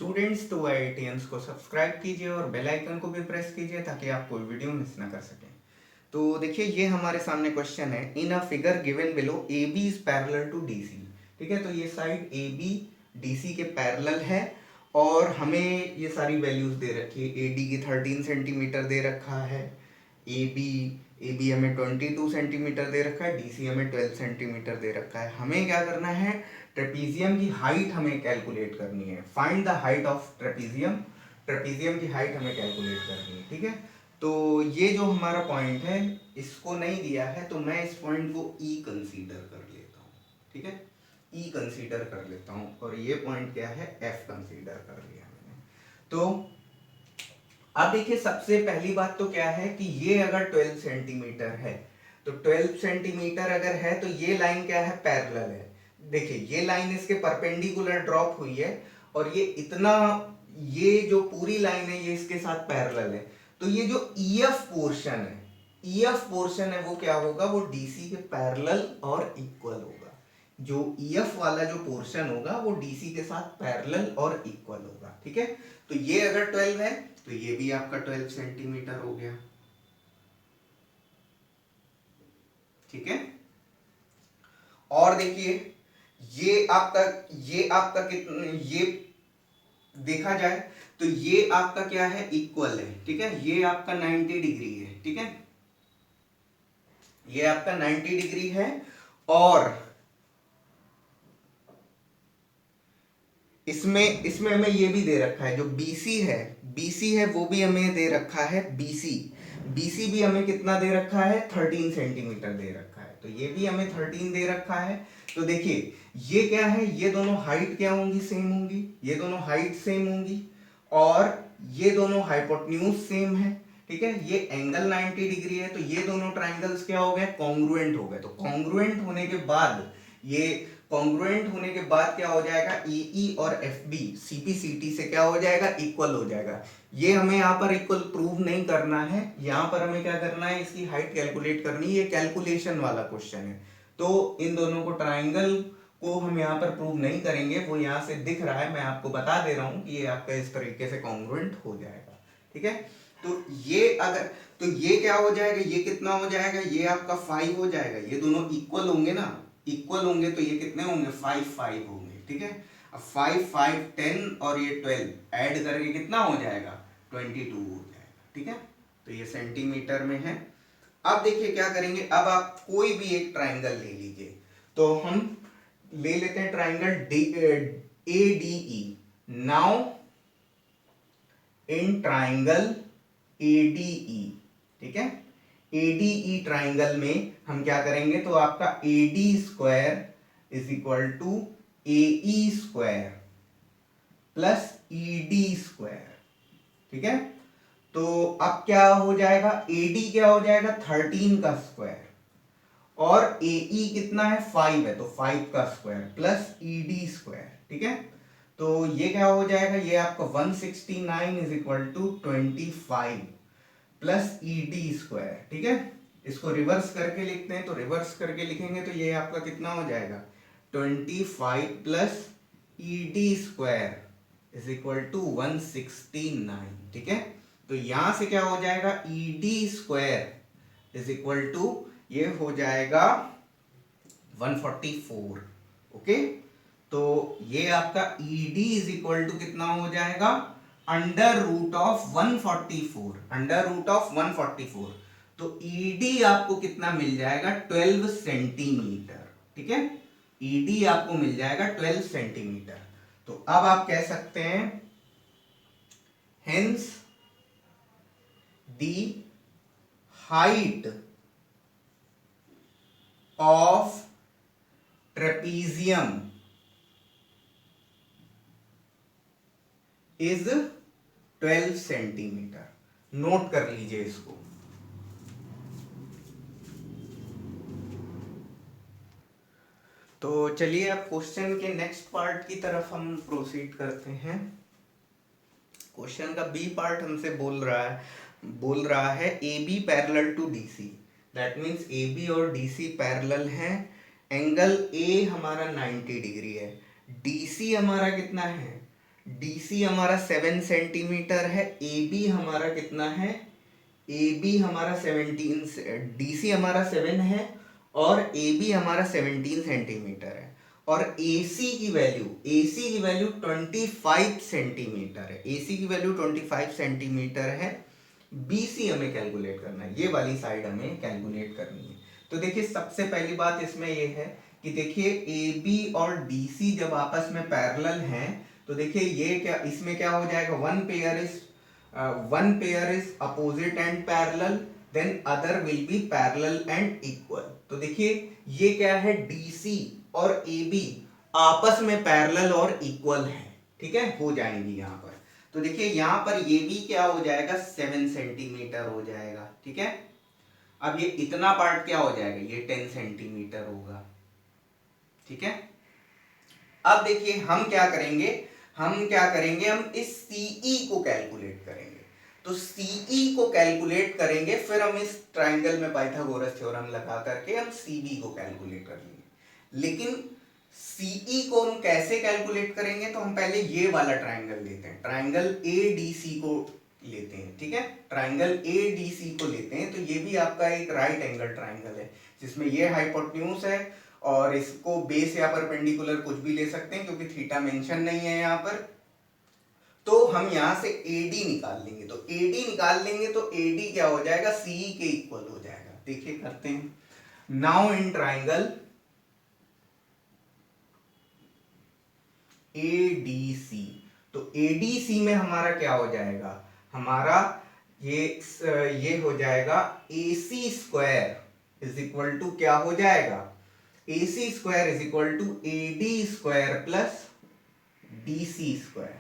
Students तो IITians को subscribe कीजिए और बेल आइकन को भी प्रेस कीजिए ताकि आप कोई वीडियो मिस ना कर सकें। तो देखिए ये हमारे सामने क्वेश्चन है, in a figure given below A B is parallel to D C. ठीक है, तो ये side A B D C के पैरेलल है और हमें ये सारी वैल्यूज दे रखी है। ए डी की 13 सेंटीमीटर दे रखा है, ए बी हमें 22 सेंटीमीटर दे रखा है, डी सी हमें 12 सेंटीमीटर दे रखा है। हमें क्या करना है, ट्रेपीजियम की हाइट हमें कैलकुलेट करनी है। Find the height of trapezium, trapezium की हाइट हमें कैलकुलेट करनी है। ठीक है, तो ये जो हमारा पॉइंट है इसको नहीं दिया है तो मैं इस पॉइंट को ई कंसीडर कर लेता हूँ। ठीक है, ई कंसीडर कर लेता हूँ और ये पॉइंट क्या है, एफ कंसीडर कर लिया मैंने। तो अब देखिए सबसे पहली बात तो क्या है कि ये अगर 12 सेंटीमीटर है तो 12 सेंटीमीटर अगर है तो ये लाइन क्या है, पैरेलल है। देखिए ये लाइन इसके परपेंडिकुलर ड्रॉप हुई है और ये इतना, ये जो पूरी लाइन है ये इसके साथ पैरेलल है। तो ये जो ईएफ पोर्शन है, ईएफ पोर्शन है वो क्या होगा, वो डीसी के पैरेलल और इक्वल होगा। जो ईएफ वाला जो पोर्शन होगा वो डीसी के साथ पैरेलल और इक्वल होगा। ठीक है, तो ये अगर 12 है तो ये भी आपका 12 सेंटीमीटर हो गया। ठीक है, और देखिए ये आपका कितना, ये देखा जाए तो ये आपका क्या है, इक्वल है। ठीक है, ये आपका 90 डिग्री है। ठीक है, ये आपका 90 डिग्री है और इसमें इसमें हमें ये भी दे रखा है, जो BC है वो भी हमें दे रखा है। BC भी हमें कितना दे रखा है, 13 सेंटीमीटर दे रखा है। तो ये भी हमें 13 दे रखा है। तो देखिए ये क्या है, ये दोनों हाइट क्या होंगी, सेम होंगी। ये दोनों हाइट सेम होंगी और ये दोनों हाइपोटेन्यूज सेम है। ठीक है, ये एंगल 90 डिग्री है। तो ये दोनों ट्राइंगल्स क्या हो गए, कॉन्ग्रुएंट हो गए। तो कॉन्ग्रुएंट होने के बाद ये कॉन्ग्रुएंट होने के बाद क्या हो जाएगा, ई और एफ बी सीपी सीटी से क्या हो जाएगा, इक्वल हो जाएगा। ये हमें यहाँ पर इक्वल प्रूव नहीं करना है, यहाँ पर हमें क्या करना है, इसकी हाइट कैलकुलेट करनी है। ये कैलकुलेशन वाला क्वेश्चन है। तो इन दोनों को, ट्राइंगल को हम यहाँ पर प्रूव नहीं करेंगे, वो यहाँ से दिख रहा है, मैं आपको बता दे रहा हूँ कि ये आपका इस तरीके से कॉन्ग्रुएंट हो जाएगा। ठीक है, तो ये अगर, तो ये क्या हो जाएगा, ये कितना हो जाएगा, ये आपका 5 हो जाएगा। ये दोनों इक्वल होंगे ना, इक्वल होंगे तो ये कितने होंगे, 5 होंगे। ठीक है, अब 5 10 और ये 12 ऐड करके कितना हो जाएगा, 22 हो जाएगा। ठीक है, तो ये सेंटीमीटर में है। अब देखिए क्या करेंगे, अब आप कोई भी एक ट्राइंगल ले लीजिए। तो हम ले लेते हैं triangle ADE। Now in triangle ADE, ठीक है, ADE ट्राइंगल में हम क्या करेंगे, तो आपका AD square is equal to AE square plus ED square. ठीक है, तो अब क्या हो जाएगा, AD क्या हो जाएगा, 13 का स्क्वायर और AE कितना है, 5 है, तो 5 का स्क्वायर प्लस ED स्क्वायर। ठीक है, तो ये क्या हो जाएगा, ये आपका 169 is equal to 25 plus ED square. ठीक है, इसको रिवर्स करके लिखते हैं, तो रिवर्स करके लिखेंगे तो ये आपका कितना हो जाएगा, 25 plus ED square is equal to 169। ठीक है, तो यहां से क्या हो जाएगा, ED square is equal to, ये हो जाएगा 144। ओके, तो ये आपका ED इज इक्वल टू कितना हो जाएगा, under root of 144, under root of 144। तो ED आपको कितना मिल जाएगा, 12 सेंटीमीटर। ठीक है, ED आपको मिल जाएगा 12 सेंटीमीटर। तो अब आप कह सकते हैं, hence the height of trapezium is 12 centimetre. Note कर लीजिए इसको। तो चलिए अब क्वेश्चन के नेक्स्ट पार्ट की तरफ हम प्रोसीड करते हैं। क्वेश्चन का बी पार्ट हमसे बोल रहा है A B parallel to D C. That means A B और डी सी पैरेलल हैं। एंगल ए हमारा 90 डिग्री है, डी सी हमारा कितना है, DC हमारा 7 सेंटीमीटर है, AB हमारा कितना है, AB हमारा 17, DC हमारा 7 है और AB हमारा 17 सेंटीमीटर है और AC की वैल्यू 25 सेंटीमीटर है, AC की वैल्यू 25 सेंटीमीटर है। BC हमें कैलकुलेट करना है, ये वाली साइड हमें कैलकुलेट करनी है। तो देखिए सबसे पहली बात इसमें ये है कि देखिए AB और DC जब आपस में पैरेलल हैं तो देखिए ये क्या, इसमें क्या हो जाएगा, one pair is opposite and parallel, then other will be parallel and equal. तो देखिए ये क्या है, DC और AB आपस में पैरेलल और इक्वल है, ठीक है, हो जाएंगी यहाँ पर। तो देखिए यहाँ पर ये भी क्या हो जाएगा, 7 सेंटीमीटर हो जाएगा, ठीक है। अब ये इतना पार्ट क्या हो जाएगा, ये 10 सेंटीमीटर होगा, ठीक है। अब देखिए हम क्या करेंगे, हम इस CE को कैलकुलेट करेंगे। तो CE को कैलकुलेट करेंगे, फिर हम इस ट्राइंगल में पाइथागोरस थ्योरम लगा करके हम CB को कैलकुलेट कर लेंगे। लेकिन CE को हम कैसे कैलकुलेट करेंगे, तो हम पहले ये वाला ट्राइंगल लेते हैं, ट्राइंगल ADC को लेते हैं, ठीक है, ट्राइंगल ADC को लेते हैं। तो ये भी आपका एक राइट एंगल ट्राइंगल है जिसमें ये हाइपोटेन्यूज है और इसको बेस या परपेंडिकुलर कुछ भी ले सकते हैं क्योंकि थीटा मेंशन नहीं है यहाँ पर। तो हम यहां से AD निकाल लेंगे, तो AD निकाल लेंगे तो AD क्या हो जाएगा, CE के इक्वल हो जाएगा। देखिए करते हैं, नाउ इन ट्राइंगल ADC, तो ADC में हमारा क्या हो जाएगा, हमारा ये हो जाएगा AC square is equal to क्या हो जाएगा, AC square is equal to AD square plus DC square.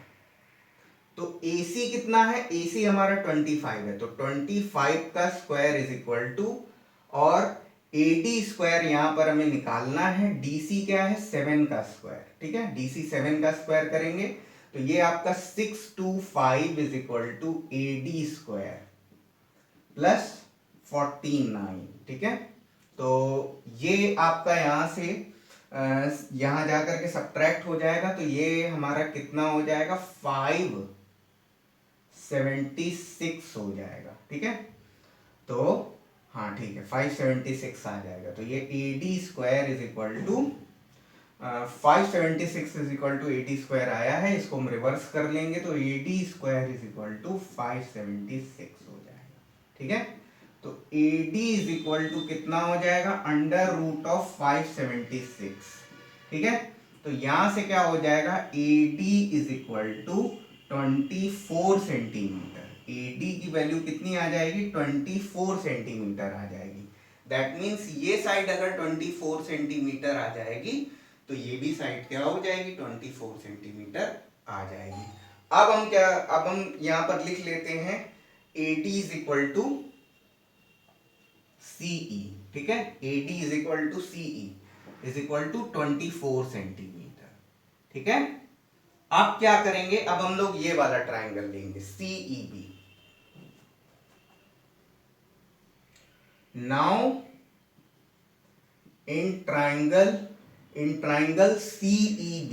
तो AC कितना है, AC हमारा 25 है, तो 25 का स्क्वायर इज इक्वल टू, और AD स्क्वायर यहां पर हमें निकालना है, DC क्या है, 7 का स्क्वायर, ठीक है, DC 7 का स्क्वायर करेंगे तो ये आपका 625 is equal to AD square plus 49, ठीक है। तो ये आपका यहां से यहां जाकर के सब्ट्रैक्ट हो जाएगा, तो ये हमारा कितना हो जाएगा, 576 हो जाएगा, ठीक है। तो हाँ ठीक है, 576 आ जाएगा। तो ये AD square is equal to 576 is equal to AD square आया है, इसको हम रिवर्स कर लेंगे तो AD square is equal to 576 हो जाएगा, ठीक है। तो AD इज इक्वल टू कितना हो जाएगा, अंडर रूट ऑफ 576, ठीक है। तो यहां से क्या हो जाएगा, AD is equal to 24 centimetre, AD की वैल्यू कितनी आ जाएगी, 24 सेंटीमीटर आ जाएगी। दैट मीन्स ये साइड अगर 24 सेंटीमीटर आ जाएगी तो ये भी साइड क्या हो जाएगी, 24 सेंटीमीटर आ जाएगी। अब हम यहां पर लिख लेते हैं AD is equal to CE, ठीक है, AD is equal to CE is equal to 24 centimetre, ठीक है। अब क्या करेंगे, अब हम लोग ये वाला ट्राइंगल लेंगे CEB। Now in triangle CEB,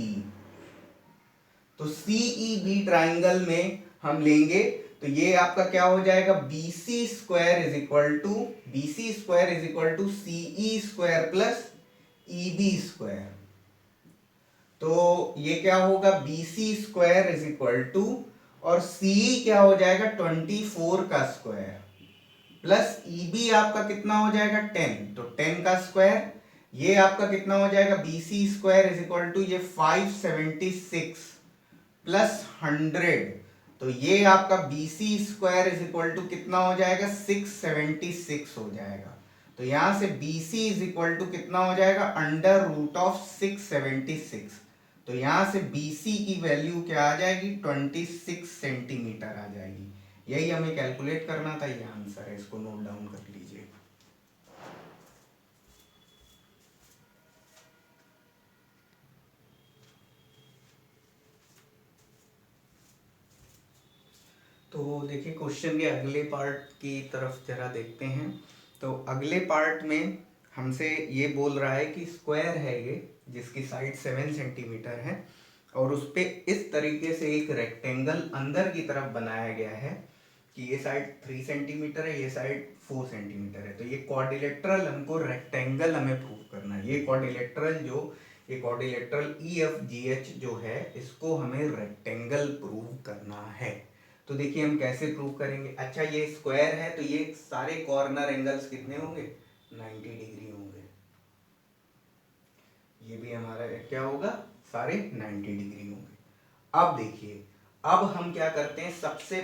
तो CEB ट्राइंगल में हम लेंगे तो ये आपका क्या हो जाएगा, BC square is equal to CE square plus EB square. तो ये क्या होगा, BC square is equal to, और CE क्या हो जाएगा, 24 का स्क्वायर प्लस EB आपका कितना हो जाएगा, 10, तो 10 का स्क्वायर, ये आपका कितना हो जाएगा, BC square is equal to ये 576 प्लस 100, तो ये आपका BC square is equal to कितना हो जाएगा, 676 हो जाएगा। तो यहां से BC इज इक्वल टू कितना हो जाएगा, अंडर रूट ऑफ 676, तो यहां से BC की वैल्यू क्या आ जाएगी, 26 सेंटीमीटर आ जाएगी। यही हमें कैलकुलेट करना था, ये आंसर है, इसको नोट डाउन कर लीजिए। तो देखिए क्वेश्चन के अगले पार्ट की तरफ जरा देखते हैं। तो अगले पार्ट में हमसे ये बोल रहा है कि स्क्वायर है ये जिसकी साइड 7 सेंटीमीटर है, और उस पे इस तरीके से एक रेक्टेंगल अंदर की तरफ बनाया गया है कि ये साइड 3 सेंटीमीटर है, ये साइड 4 सेंटीमीटर है। तो ये क्वाड्रिलेटरल हमको रेक्टेंगल हमें प्रूव करना है। ये quadrilateral E F G H जो है इसको हमें रेक्टेंगल प्रूव करना है। तो देखिए हम कैसे प्रूव करेंगे। अच्छा ये स्क्वायर है तो ये सारे कॉर्नर एंगल्स कितने होंगे, 90 डिग्री होंगे। ये भी हमारा क्या होगा, सारे 90 डिग्री होंगे। अब देखिए, अब हम क्या करते हैं, सबसे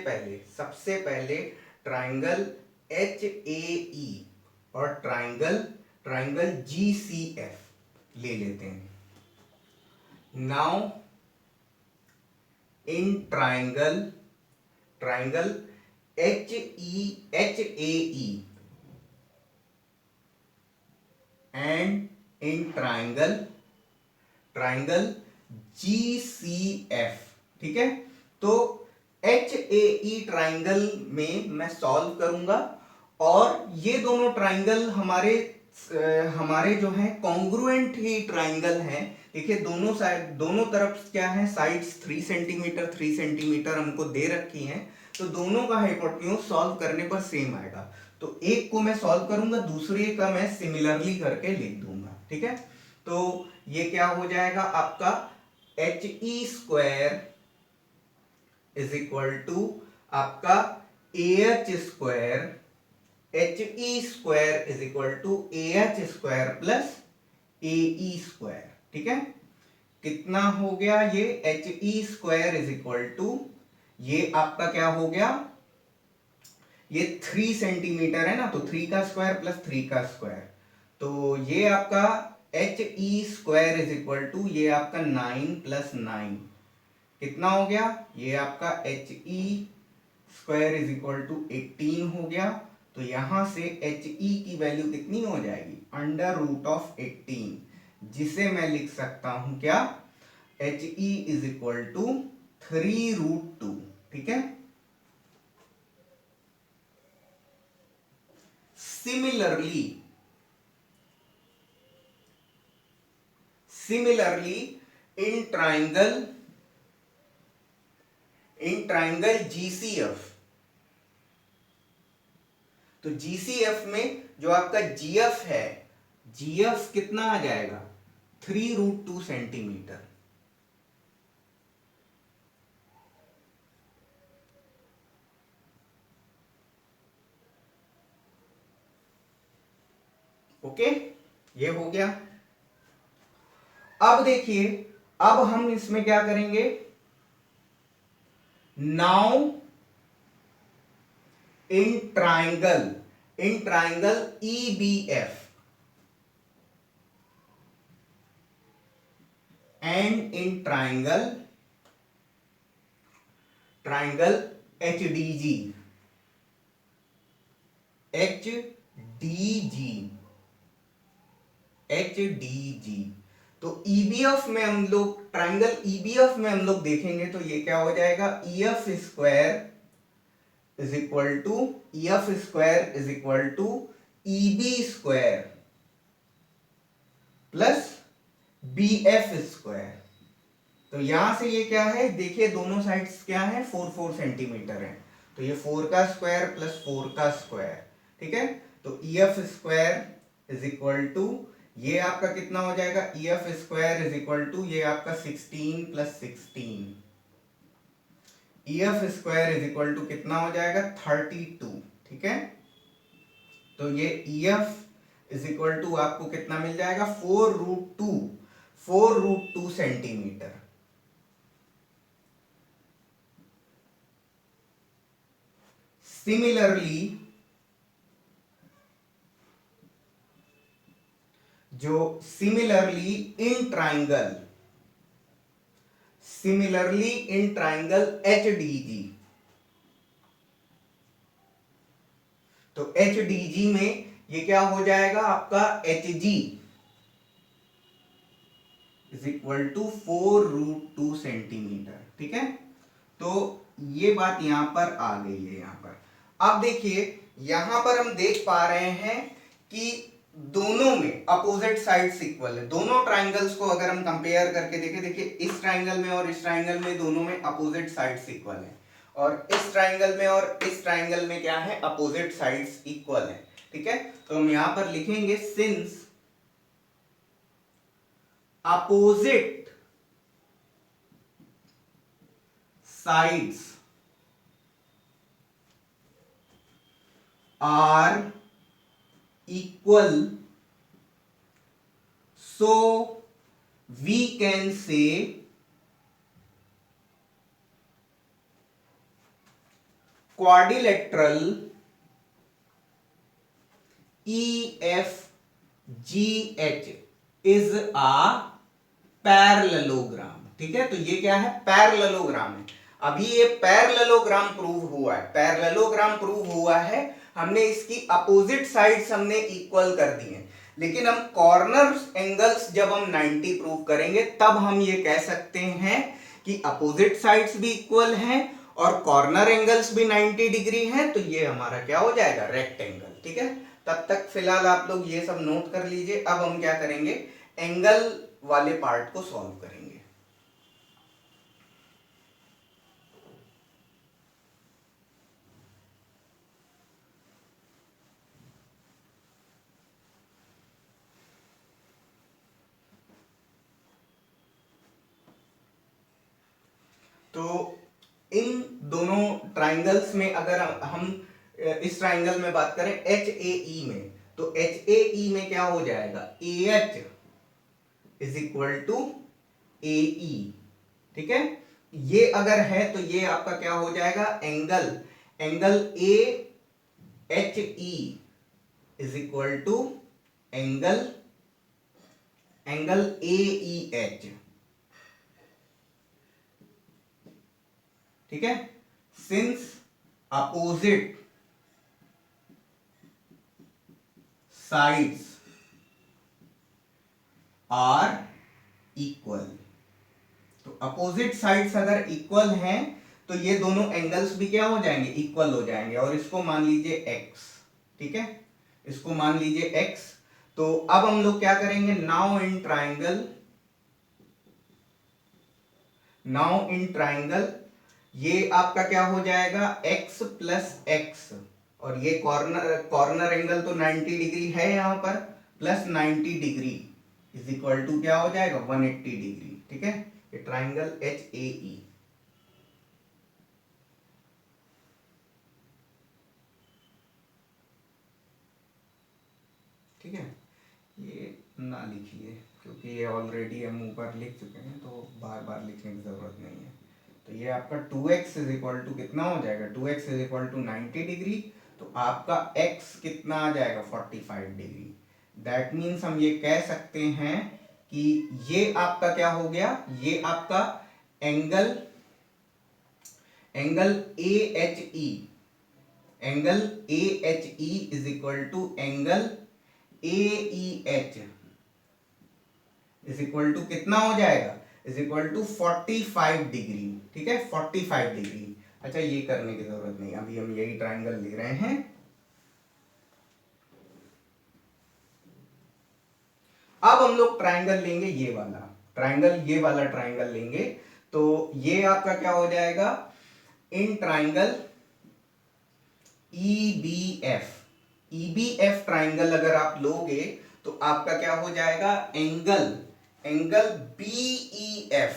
पहले ट्राइंगल एच ए ई और ट्राइंगल जी सी एफ ले लेते हैं। Now in triangle H A E and in triangle G C F, ठीक है। तो एच ए ई ट्राइंगल में मैं सॉल्व करूंगा और ये दोनों ट्राइंगल हमारे जो है कॉन्ग्रुएंट ही ट्राइंगल हैं। देखिए दोनों तरफ क्या है, साइड्स 3 सेंटीमीटर हमको दे रखी हैं। तो दोनों का हाइपोटेन्यूज सॉल्व करने पर सेम आएगा। तो एक को मैं सॉल्व करूंगा, दूसरे का मैं सिमिलरली करके लिख दूंगा, ठीक है। तो ये क्या हो जाएगा आपका, H E square is equal to आपका A H square, H E square is equal to A H square plus A E square, ठीक है। कितना हो गया ये, H E square is equal to, ये आपका क्या हो गया, ये 3 सेंटीमीटर है ना, तो 3 का स्क्वायर प्लस 3 का स्क्वायर, तो ये आपका H E square is equal to, ये आपका 9 प्लस 9 कितना हो गया, ये आपका H E square is equal to 18 हो गया। तो यहां से एच ई की वैल्यू कितनी हो जाएगी, अंडर रूट ऑफ 18, जिसे मैं लिख सकता हूं क्या, H E is equal to 3√2, ठीक है। Similarly, in triangle GCF, तो GCF में जो आपका GF है, GF कितना आ जाएगा, 3√2 सेंटीमीटर। ओके, ये हो गया। अब देखिए, अब हम इसमें क्या करेंगे, now in triangle EBF and in triangle HDG, तो EBF में हम लोग, ट्राइंगल EBF में हम लोग देखेंगे तो ये क्या हो जाएगा, EF square is equal to EB square plus BF square. तो यहां से ये क्या है, देखिए दोनों साइड्स क्या है, 4 सेंटीमीटर है, तो ये 4 का स्क्वायर प्लस 4 का स्क्वायर, ठीक है। तो EF square is equal to, ये आपका कितना हो जाएगा, EF square is equal to, ये आपका 16 plus 16, EF square is equal to कितना हो जाएगा, 32, ठीक है। तो ये EF इज इक्वल टू आपको कितना मिल जाएगा, 4√2 centimetre. Similarly in triangle HDG, तो HDG में ये क्या हो जाएगा आपका, HG is equal to 4√2 centimetre, ठीक है। तो ये बात यहां पर आ गई है। यहां पर अब देखिए, यहां पर हम देख पा रहे हैं कि दोनों में अपोजिट साइड्स इक्वल है। दोनों ट्राइंगल्स को अगर हम कंपेयर करके देखें, देखिए इस ट्राइंगल में और इस ट्राइंगल में दोनों में अपोजिट साइड्स इक्वल है, और इस ट्राइंगल में और इस ट्राइंगल में क्या है, अपोजिट साइड्स इक्वल है। ठीक है, तो हम यहां पर लिखेंगे since opposite sides are equal, so we can say quadrilateral EFGH is a parallelogram। ठीक है, तो ये क्या है, पैरेललोग्राम है। अभी ये पैरेललोग्राम प्रूव हुआ है, पैरेललोग्राम प्रूव हुआ है, हमने इसकी अपोजिट साइड्स हमने इक्वल कर दी हैं, लेकिन हम कॉर्नर एंगल्स जब हम 90 प्रूव करेंगे तब हम ये कह सकते हैं कि अपोजिट साइड्स भी इक्वल हैं और कॉर्नर एंगल्स भी 90 डिग्री हैं, तो ये हमारा क्या हो जाएगा, रेक्टेंगल। ठीक है, तब तक फिलहाल आप लोग ये सब नोट कर लीजिए। अब हम क्या करेंगे, एंगल वाले पार्ट को सॉल्व करेंगे। तो इन दोनों ट्राइंगल्स में अगर हम इस ट्राइंगल में बात करें HAE में, तो HAE में क्या हो जाएगा, AH is equal to AE। ठीक है, ये अगर है तो ये आपका क्या हो जाएगा, angle AHE is equal to angle AEH। ठीक है, since opposite sides are equal, तो अपोजिट साइड्स अगर इक्वल हैं तो ये दोनों एंगल्स भी क्या हो जाएंगे, इक्वल हो जाएंगे, और इसको मान लीजिए x। ठीक है, इसको मान लीजिए x। तो अब हम लोग क्या करेंगे, नाउ इन ट्राइंगल ये आपका क्या हो जाएगा, x प्लस एक्स, और ये कॉर्नर एंगल तो 90 डिग्री है यहां पर, plus 90 degree is equal to क्या हो जाएगा, 180 डिग्री। ठीक है, ये ट्राइंगल HAE। ठीक है, ये ना लिखिए क्योंकि ये ऑलरेडी हम ऊपर लिख चुके हैं, तो बार बार लिखने की जरूरत नहीं है। तो ये आपका 2x इज इक्वल टू कितना हो जाएगा, 2x is equal to 90 degree, तो आपका x कितना आ जाएगा, 45 डिग्री। दैट मीन्स हम ये कह सकते हैं कि ये आपका क्या हो गया, ये आपका angle AHE is equal to angle AEH is equal to कितना हो जाएगा, इज इक्वल टू 45 डिग्री। ठीक है, 45 डिग्री। अच्छा, ये करने की जरूरत नहीं, अभी हम यही ट्राइंगल ले रहे हैं। अब हम लोग ट्राइंगल लेंगे ये वाला ट्राइंगल लेंगे, तो ये आपका क्या हो जाएगा, इन ट्राइंगल EBF ट्राइंगल अगर आप लोगे तो आपका क्या हो जाएगा, एंगल BEF।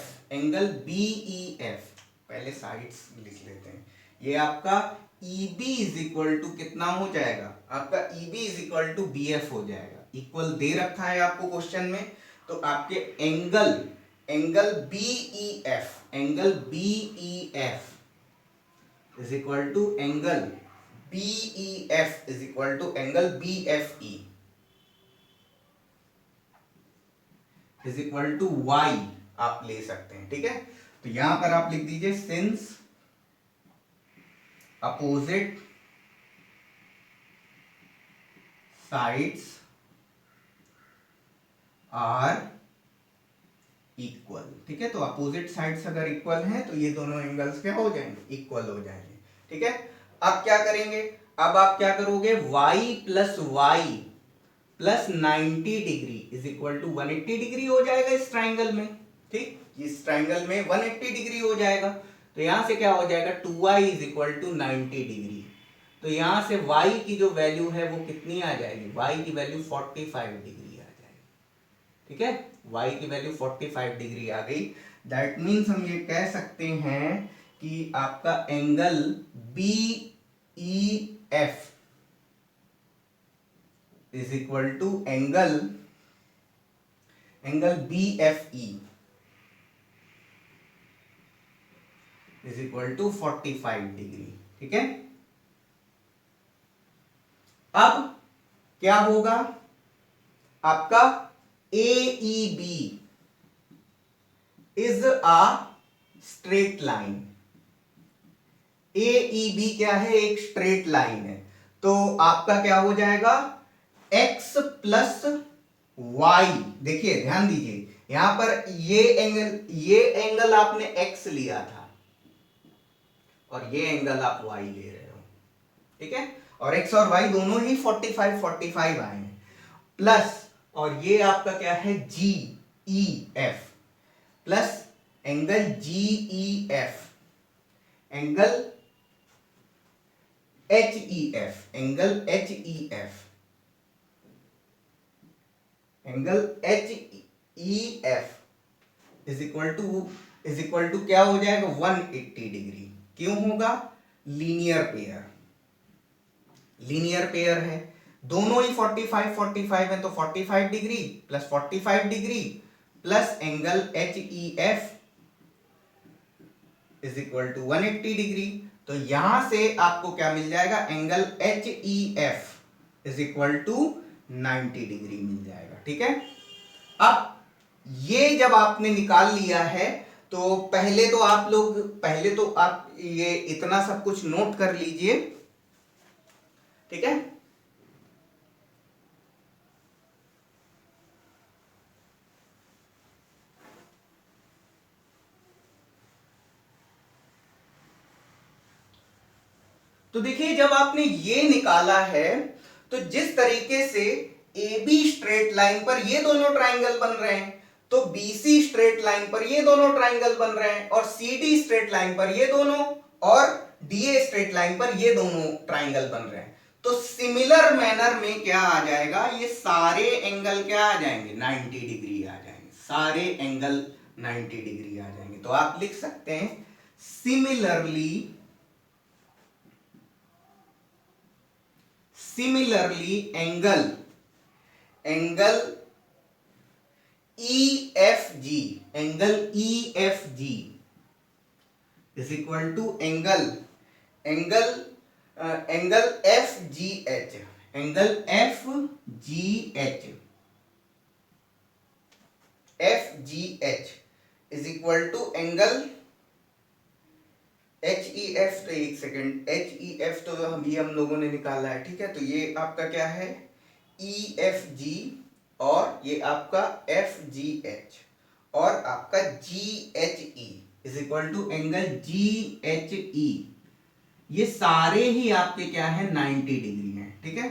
पहले साइड्स लिख लेते हैं। ये आपका EB इज इक्वल टू कितना हो जाएगा, आपका EB is equal to BF हो जाएगा। इक्वल दे रखा है आपको क्वेश्चन में, तो आपके angle BEF is equal to angle BEF is equal to angle BFE is equal to Y आप ले सकते हैं। ठीक है, तो यहां पर आप लिख दीजिए since opposite sides are equal. ठीक है, तो अपोजिट साइड्स अगर इक्वल हैं तो ये दोनों एंगल्स क्या हो जाएंगे, इक्वल हो जाएंगे। ठीक है, अब क्या करेंगे, अब आप क्या करोगे, y plus y plus 90 degree is equal to 180 degree हो जाएगा इस ट्राइंगल में। ठीक, इस ट्राइंगल में 180 डिग्री हो जाएगा। तो यहां से क्या हो जाएगा 2y is equal to 90 degree. तो यहां से y की जो वैल्यू है वो कितनी आ जाएगी, y की वैल्यू 45 डिग्री आ जाएगी। ठीक है, y की वैल्यू 45 डिग्री आ गई। दैट मीन्स हम ये कह सकते हैं कि आपका angle B E F is equal to angle B F E is equal to 45 degree. ठीक है, अब क्या होगा, आपका A E B is a straight line. A E B क्या है, एक स्ट्रेट लाइन है। तो आपका क्या हो जाएगा x प्लस वाई। देखिए ध्यान दीजिए, यहां पर ये एंगल आपने x लिया था और ये एंगल आप y ले रहे हो। ठीक है, और x और y दोनों ही 45 45 आए हैं। प्लस और ये आपका क्या है G E F plus angle G E F, angle H E F, angle H E F, angle H E F is equal to क्या हो जाएगा 180 डिग्री। क्यों होगा, लीनियर पेयर है, दोनों ही 45 45 है। तो 45 degree plus 45 degree plus angle H E F is equal to 180 degree. तो यहां से आपको क्या मिल जाएगा, angle H E F is equal to 90 degree मिल जाएगा। ठीक है, अब ये जब आपने निकाल लिया है तो पहले तो आप ये इतना सब कुछ नोट कर लीजिए। ठीक है, तो देखिए जब आपने ये निकाला है तो जिस तरीके से ए बी स्ट्रेट लाइन पर ये दोनों ट्राइंगल बन रहे हैं, तो बीसी स्ट्रेट लाइन पर ये दोनों ट्राइंगल बन रहे हैं, और सीडी स्ट्रेट लाइन पर ये दोनों, और डीए स्ट्रेट लाइन पर ये दोनों ट्राइंगल बन रहे हैं। तो सिमिलर मैनर में क्या आ जाएगा, ये सारे एंगल क्या आ जाएंगे 90 डिग्री आ जाएंगे, सारे एंगल 90 डिग्री आ जाएंगे। तो आप लिख सकते हैं similarly angle EFG, angle EFG is equal to angle FGH, angle FGH is equal to angle HEF। तो एक सेकेंड, HEF तो अभी हम लोगों ने निकाला है। ठीक है, तो ये आपका क्या है EFG और ये आपका FGH और आपका GHE is equal to angle GHE। ये सारे ही आपके क्या है 90 डिग्री हैं। ठीक है,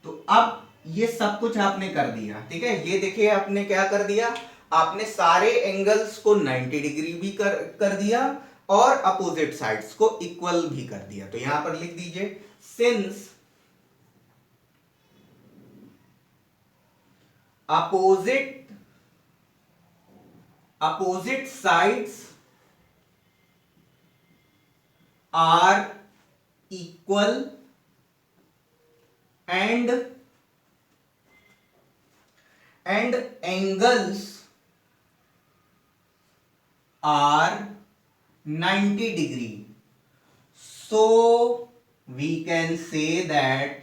तो अब ये सब कुछ आपने कर दिया। ठीक है, ये देखिए आपने क्या कर दिया, आपने सारे एंगल्स को 90 डिग्री भी कर दिया और अपोजिट साइड्स को इक्वल भी कर दिया। तो यहां पर लिख दीजिए since opposite sides are equal and angles are 90 degree, so we can say that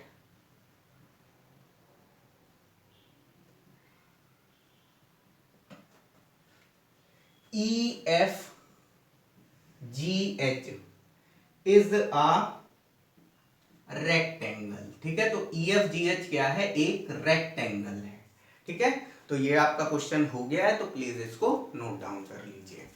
EFGH is a rectangle. ठीक है, तो EFGH क्या है, एक रेक्टेंगल है। ठीक है, तो ये आपका क्वेश्चन हो गया है, तो प्लीज इसको नोट डाउन कर लीजिए।